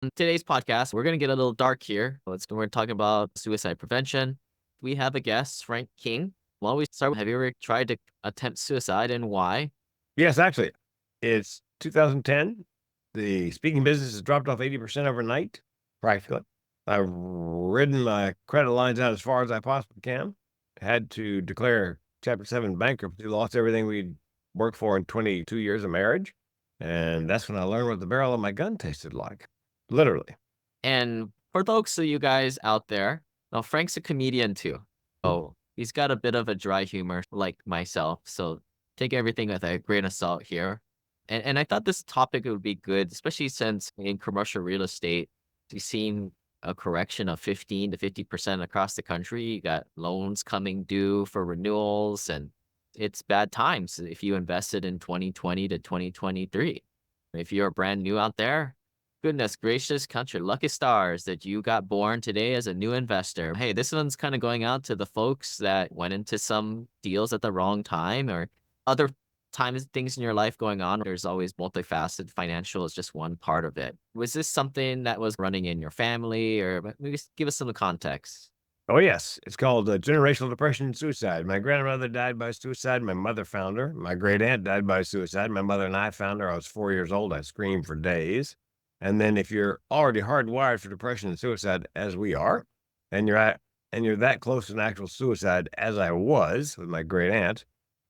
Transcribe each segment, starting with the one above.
In today's podcast, we're going to get a little dark here. We're talking about suicide prevention. We have a guest, Frank King. While we start, have you ever tried to attempt suicide and why? Yes, actually, it's 2010. The speaking business has dropped off 80% overnight, practically. I've ridden my credit lines out as far as I possibly can. Had to declare Chapter 7 bankruptcy, lost everything we'd worked for in 22 years of marriage. And that's when I learned what the barrel of my gun tasted like. Literally. And for those of you guys out there, now Frank's a comedian too. Oh, he's got a bit of a dry humor like myself. So take everything with a grain of salt here. And I thought this topic would be good, especially since in commercial real estate, we've seen a correction of 15 to 50% across the country. You got loans coming due for renewals, and it's bad times if you invested in 2020 to 2023. If you're brand new out there, goodness gracious, count your lucky stars that you got born today as a new investor. Hey, this one's kind of going out to the folks that went into some deals at the wrong time or other times, things in your life going on. There's always multifaceted. Financial is just one part of it. Was this something that was running in your family, or maybe give us some context? Oh, yes. It's called generational depression and suicide. My grandmother died by suicide. My mother found her. My great aunt died by suicide. My mother and I found her. I was 4 years old. I screamed for days. And then if you're already hardwired for depression and suicide, as we are, and you're that close to an actual suicide as I was with my great aunt,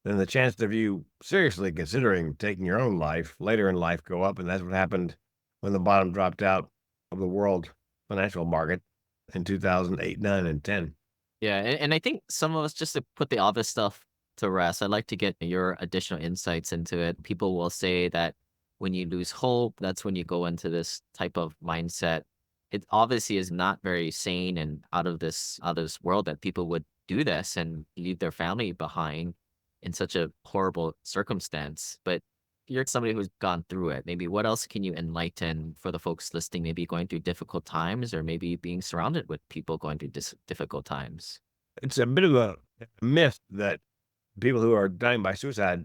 then the chances of you seriously considering taking your own life later in life go up. And that's what happened when the bottom dropped out of the world financial market in 2008, 9, and 10. Yeah, and I think some of us, just to put the obvious stuff to rest, I'd like to get your additional insights into it. People will say that when you lose hope, that's when you go into this type of mindset. It obviously is not very sane and out of this world that people would do this and leave their family behind in such a horrible circumstance. But you're somebody who's gone through it. Maybe what else can you enlighten for the folks listening, maybe going through difficult times or maybe being surrounded with people going through difficult times? It's a bit of a myth that people who are dying by suicide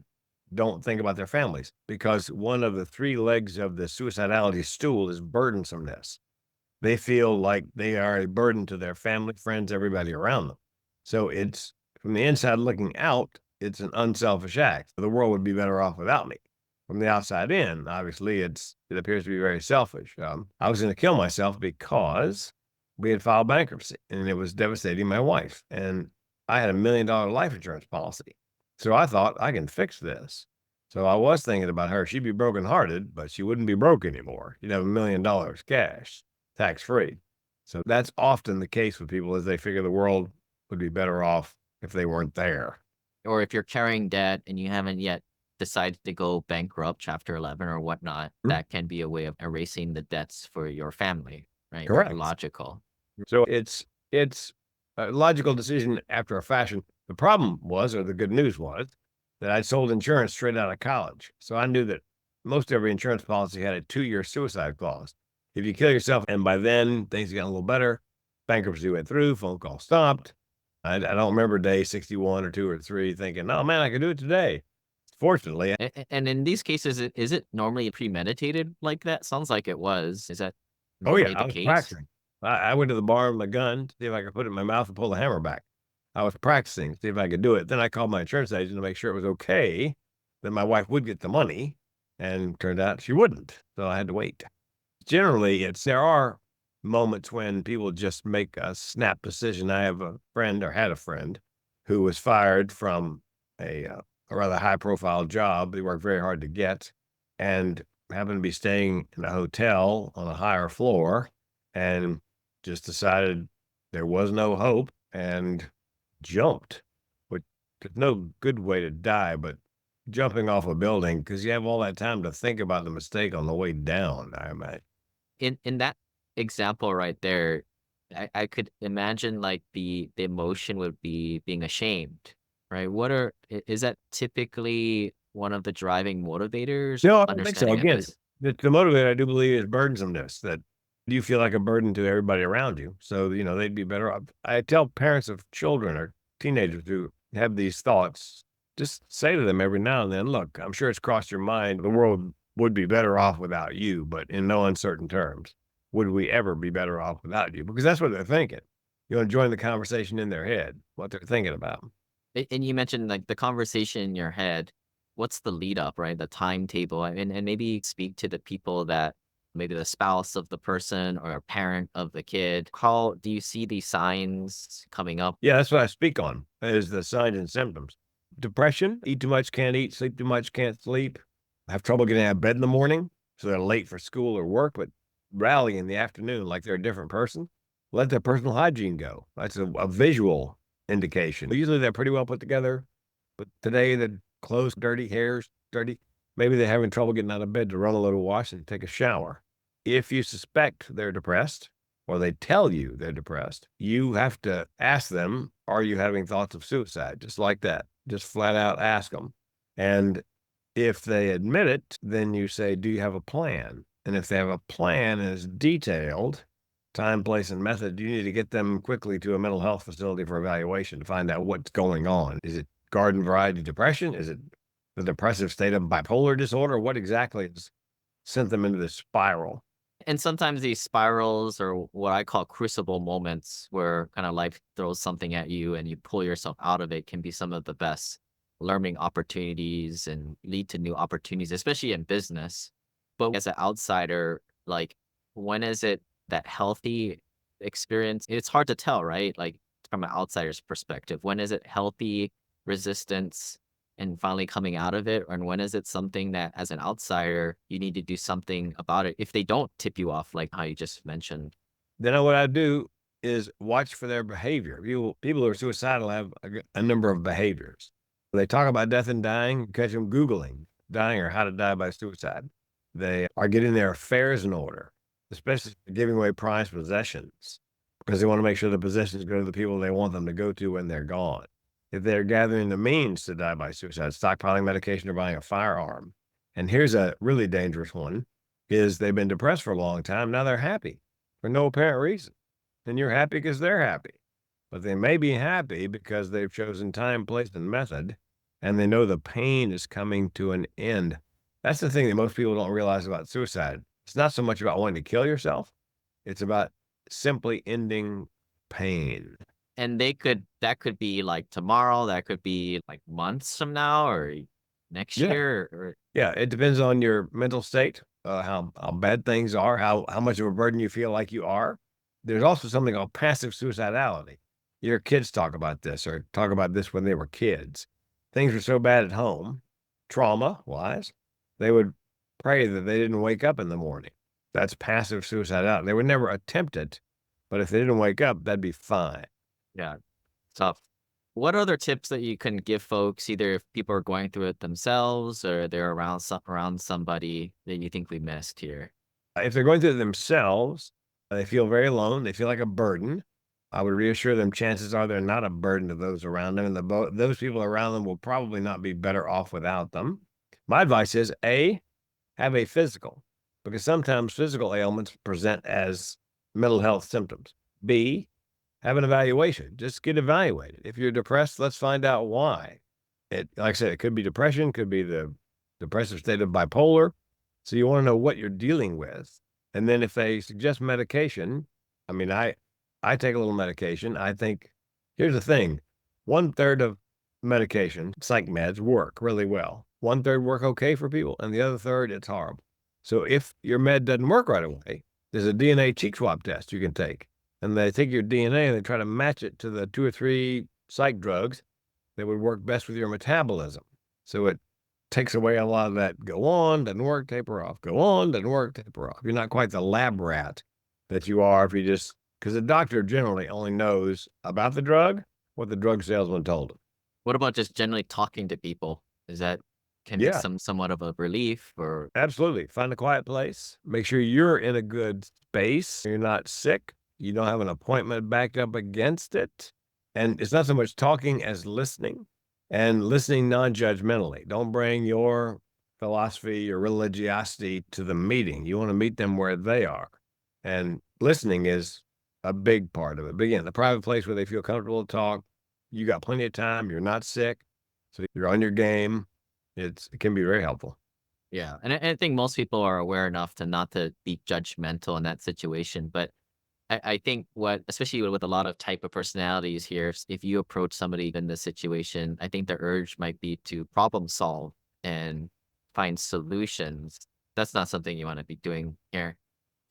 don't think about their families because one of the three legs of the suicidality stool is burdensomeness. They feel like they are a burden to their family, friends, everybody around them. So it's from the inside looking out, it's an unselfish act. The world would be better off without me. From the outside in, obviously, it appears to be very selfish. I was going to kill myself because we had filed bankruptcy and it was devastating my wife. And I had $1 million life insurance policy. So I thought I can fix this. So I was thinking about her. She'd be brokenhearted, but she wouldn't be broke anymore. She'd have $1 million cash, tax free. So that's often the case with people as they figure the world would be better off if they weren't there. Or if you're carrying debt and you haven't yet decided to go bankrupt, Chapter 11 or whatnot, Mm, that can be a way of erasing the debts for your family, right? Very correct. logical. So it's a logical decision after a fashion. The problem was, or the good news was, that I sold insurance straight out of college. So I knew that most every insurance policy had a 2-year suicide clause. If you kill yourself, and by then things got a little better, bankruptcy went through, phone call stopped. I don't remember day 61 or 2 or 3 thinking, oh man, I could do it today. Fortunately, And in these cases, is it normally premeditated like that? Sounds like it was. Is that oh yeah, normally I the was case? practicing. I went to the bar with my gun to see if I could put it in my mouth and pull the hammer back. I was practicing, see if I could do it. Then I called my insurance agent to make sure it was okay, that my wife would get the money, and turned out she wouldn't. So I had to wait. Generally, there are moments when people just make a snap decision. I have a friend, or had a friend, who was fired from a rather high profile job. He worked very hard to get, and happened to be staying in a hotel on a higher floor, and just decided there was no hope and jumped, which is no good way to die, but jumping off a building because you have all that time to think about the mistake on the way down, I imagine. In that example right there, I could imagine like the emotion would be being ashamed, right? Is that typically one of the driving motivators? No, I don't think so. Understanding it Again, was the motivator, I do believe, is burdensomeness, that you feel like a burden to everybody around you. So, they'd be better off. I tell parents of children or teenagers who have these thoughts, just say to them every now and then, look, I'm sure it's crossed your mind. The world would be better off without you, but in no uncertain terms. would we ever be better off without you? Because that's what they're thinking. You want to join the conversation in their head, what they're thinking about. And you mentioned like the conversation in your head. What's the lead up, right? The timetable, and maybe speak to the people that maybe the spouse of the person or a parent of the kid. How do you see these signs coming up? Yeah, that's what I speak on is the signs and symptoms. Depression, eat too much, can't eat, sleep too much, can't sleep, have trouble getting out of bed in the morning, so they're late for school or work, but rally in the afternoon like they're a different person. Let their personal hygiene go. That's a visual indication. Usually they're pretty well put together, but today the clothes dirty, hair's dirty. Maybe they're having trouble getting out of bed to run a little wash and take a shower. If you suspect they're depressed, or they tell you they're depressed, you have to ask them, are you having thoughts of suicide? Just like that. Just flat out ask them. And if they admit it, then you say, do you have a plan? And if they have a plan and it's detailed, time, place, and method, you need to get them quickly to a mental health facility for evaluation to find out what's going on. Is it garden variety depression? Is it the depressive state of bipolar disorder? What exactly has sent them into this spiral? And sometimes these spirals or what I call crucible moments where kind of life throws something at you and you pull yourself out of it can be some of the best learning opportunities and lead to new opportunities, especially in business. But as an outsider, like when is it that healthy experience? It's hard to tell, right? Like from an outsider's perspective, when is it healthy resistance and finally coming out of it? And when is it something that as an outsider, you need to do something about it if they don't tip you off, like how you just mentioned? Then what I do is watch for their behavior. People who are suicidal have a number of behaviors. They talk about death and dying, you catch them Googling dying or how to die by suicide. They are getting their affairs in order, especially giving away prized possessions because they want to make sure the possessions go to the people they want them to go to when they're gone. If they're gathering the means to die by suicide, stockpiling medication or buying a firearm. And here's a really dangerous one is they've been depressed for a long time. Now they're happy for no apparent reason. And you're happy because they're happy. But they may be happy because they've chosen time, place, and method, and they know the pain is coming to an end. That's the thing that most people don't realize about suicide. It's not so much about wanting to kill yourself. It's about simply ending pain. And that could be like tomorrow, that could be like months from now or next Yeah. year or Yeah. It depends on your mental state, how bad things are, how much of a burden you feel like you are. There's also something called passive suicidality. Your kids talk about this or talk about this when they were kids. Things were so bad at home, trauma wise, they would pray that they didn't wake up in the morning. That's passive suicidality. They would never attempt it, but if they didn't wake up, that'd be fine. yeah, tough. What other tips that you can give folks, either if people are going through it themselves or they're around somebody that you think we missed here? If they're going through it themselves, they feel very alone. They feel like a burden. I would reassure them chances are they're not a burden to those around them, and those people around them will probably not be better off without them. My advice is A, have a physical, because sometimes physical ailments present as mental health symptoms. B, have an evaluation. Just get evaluated. If you're depressed, let's find out why. Like I said, it could be depression, could be the depressive state of bipolar. So you want to know what you're dealing with. And then if they suggest medication, I mean, I take a little medication. I think here's the thing. 1/3 of medication, psych meds work really well. 1/3 work okay for people, and the other third, it's horrible. So if your med doesn't work right away, there's a DNA cheek swab test you can take. And they take your DNA and they try to match it to the 2 or 3 psych drugs that would work best with your metabolism. So it takes away a lot of that go on, doesn't work, taper off, go on, doesn't work, taper off. You're not quite the lab rat that you are if you just, because the doctor generally only knows about the drug, what the drug salesman told him. What about just generally talking to people? Is that can be Yeah, somewhat of a relief or absolutely. Find a quiet place. Make sure you're in a good space. You're not sick. You don't have an appointment backed up against it. And it's not so much talking as listening and listening non-judgmentally. Don't bring your philosophy or religiosity to the meeting. You want to meet them where they are. And listening is a big part of it. But again, the private place where they feel comfortable to talk, you got plenty of time. You're not sick. So you're on your game. It can be very helpful. Yeah. And I think most people are aware enough to not to be judgmental in that situation. But I think what, especially with a lot of type of personalities here, if you approach somebody in this situation, I think the urge might be to problem solve and find solutions. That's not something you want to be doing here.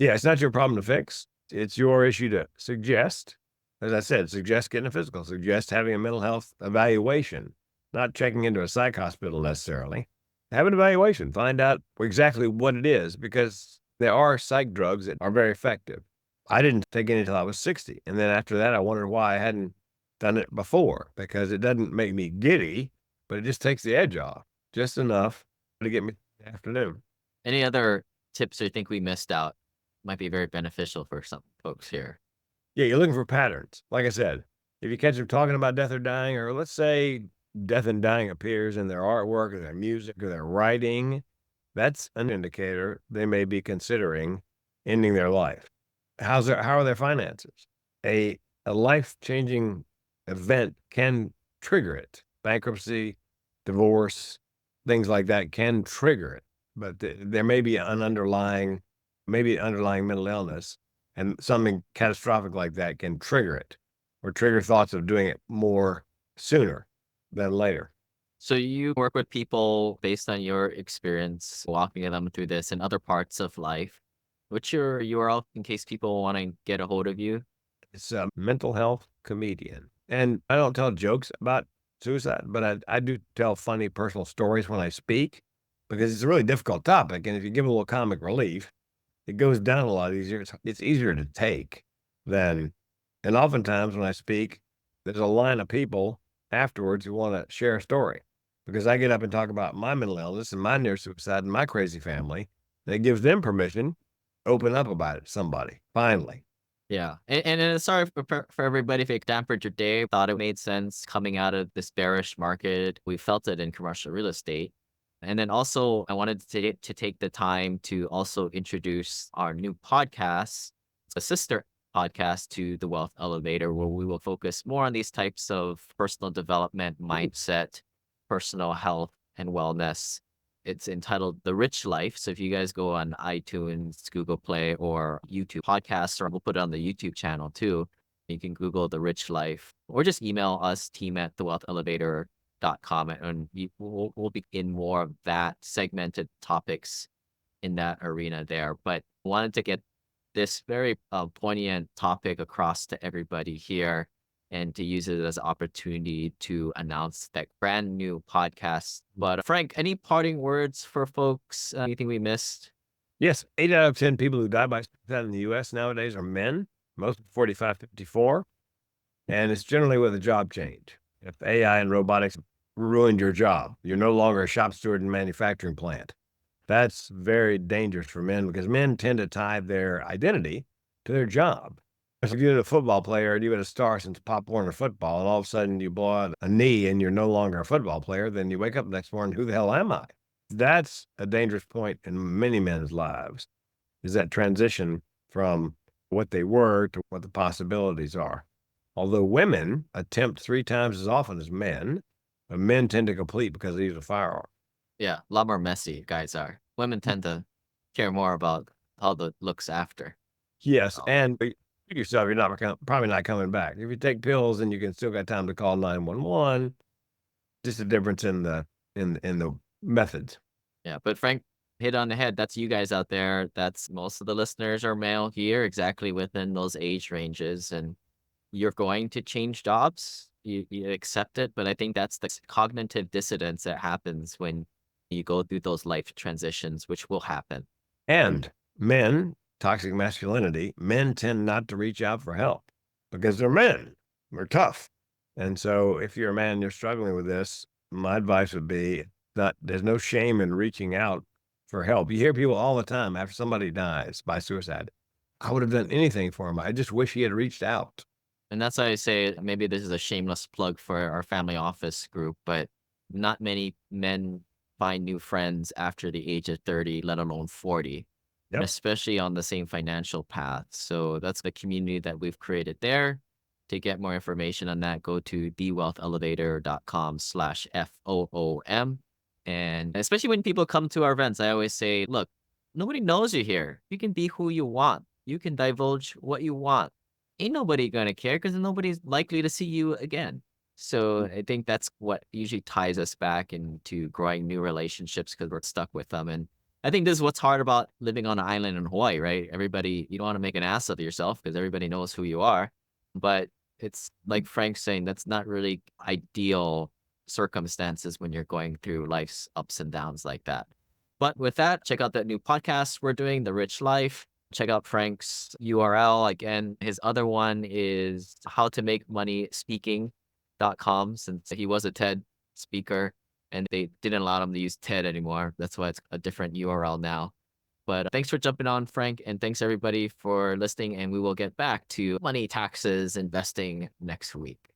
Yeah, it's not your problem to fix. It's your issue to suggest. As I said, suggest getting a physical, suggest having a mental health evaluation, not checking into a psych hospital necessarily. Have an evaluation, find out exactly what it is, because there are psych drugs that are very effective. I didn't take any until I was 60. And then after that, I wondered why I hadn't done it before, because it doesn't make me giddy, but it just takes the edge off just enough to get me through the afternoon. Any other tips you think we missed out might be very beneficial for some folks here? Yeah, you're looking for patterns. Like I said, if you catch them talking about death or dying, or let's say death and dying appears in their artwork or their music or their writing, that's an indicator they may be considering ending their life. How are their finances? A life-changing event can trigger it. Bankruptcy, divorce, things like that can trigger it. But there may be an underlying mental illness, and something catastrophic like that can trigger it, or trigger thoughts of doing it more sooner than later. So you work with people based on your experience walking them through this and other parts of life. What's your URL in case people want to get a hold of you? It's a mental health comedian. And I don't tell jokes about suicide, but I do tell funny personal stories when I speak, because it's a really difficult topic. And if you give a little comic relief, it goes down a lot easier. It's easier to take than, and oftentimes when I speak, there's a line of people afterwards who want to share a story, because I get up and talk about my mental illness and my near suicide and my crazy family. And it gives them permission to open up about it to somebody, finally. Yeah. Sorry for everybody if it dampened your day. Thought it made sense coming out of this bearish market. We felt it in commercial real estate. And then also, I wanted to take the time to also introduce our new podcast. It's a sister podcast to the Wealth Elevator, where we will focus more on these types of personal development, mindset, personal health, and wellness. It's entitled The Rich Life. So if you guys go on iTunes, Google Play, or YouTube podcasts, or we'll put it on the YouTube channel too, you can Google The Rich Life or just email us, team@thewealthelevator.com, and we'll be in more of that segmented topics in that arena there. But wanted to get this very poignant topic across to everybody here and to use it as an opportunity to announce that brand new podcast. But Frank, any parting words for folks? Anything we missed? Yes, 8 out of 10 people who die by suicide in the US nowadays are men, most 45, 54, and it's generally with a job change. If AI and robotics ruined your job, you're no longer a shop steward in a manufacturing plant. That's very dangerous for men, because men tend to tie their identity to their job. If you're a football player and you've been a star since Pop Warner football, and all of a sudden you blow out a knee and you're no longer a football player, then you wake up the next morning, who the hell am I? That's a dangerous point in many men's lives, is that transition from what they were to what the possibilities are. Although women attempt 3 times as often as men, but men tend to complete because they use a firearm. Yeah, a lot more messy guys are. Women tend to care more about how the looks after. Yes, Um, and you yourself, you're not probably not coming back. If you take pills, and you can still got time to call 911, just a difference in the methods. yeah, but Frank hit on the head. That's you guys out there. That's most of the listeners are male here, exactly within those age ranges. And you're going to change jobs. You accept it, but I think that's the cognitive dissonance that happens when you go through those life transitions, which will happen. And men, toxic masculinity, men tend not to reach out for help because they're men. We're tough. And so if you're a man and you're struggling with this, my advice would be that there's no shame in reaching out for help. You hear people all the time after somebody dies by suicide. I would have done anything for him. I just wish he had reached out. And that's why I say maybe this is a shameless plug for our family office group, but not many men find new friends after the age of 30, let alone 40, and Yep. especially on the same financial path. So that's the community that we've created there. To get more information on that, go to thewealthelevator.com/FOOM. And especially when people come to our events, I always say, look, nobody knows you here. You can be who you want. You can divulge what you want. Ain't nobody gonna care because nobody's likely to see you again. So I think that's what usually ties us back into growing new relationships because we're stuck with them. And I think this is what's hard about living on an island in Hawaii, right? Everybody, you don't want to make an ass of yourself because everybody knows who you are. But it's like Frank's saying, that's not really ideal circumstances when you're going through life's ups and downs like that. But with that, check out that new podcast we're doing, The Rich Life. Check out Frank's URL. Again, his other one is how to make money speaking.com, since he was a TED speaker and they didn't allow him to use TED anymore. That's why it's a different URL now. But thanks for jumping on, Frank. And thanks everybody for listening. And we will get back to money, taxes, investing next week.